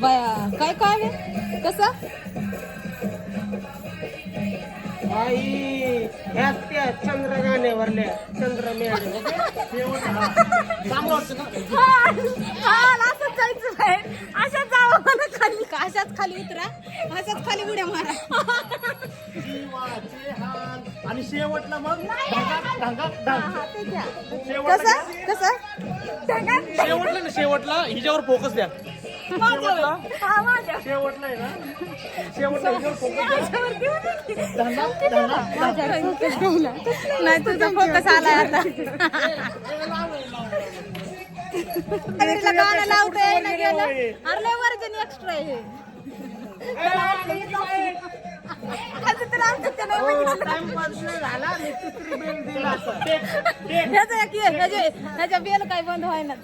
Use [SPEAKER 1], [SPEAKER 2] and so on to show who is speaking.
[SPEAKER 1] बाया काय काय रे? कसं
[SPEAKER 2] आई ह्या त्या चंद्र गाण्यावरल्या चंद्र मॅडम
[SPEAKER 1] असंच जायचं आहे. अशाच जावं मला खाली अशाच खाली उतरा अशाच खाली उड्या मारा.
[SPEAKER 3] जीवाचे हाल आणि शेवटला मग
[SPEAKER 1] कसं कसं
[SPEAKER 3] शेवटला ना शेवटला हिच्यावर फोकस द्या. शेवटला आहे ना शेवटला हिच्यावर फोकस
[SPEAKER 1] नाही तुझा फोकस आलाय आता. गाणं लावतोय ना गेलं अरे वर्जन एक्स्ट्रा आहे. ह्याचा बेल काय बंद व्हायला.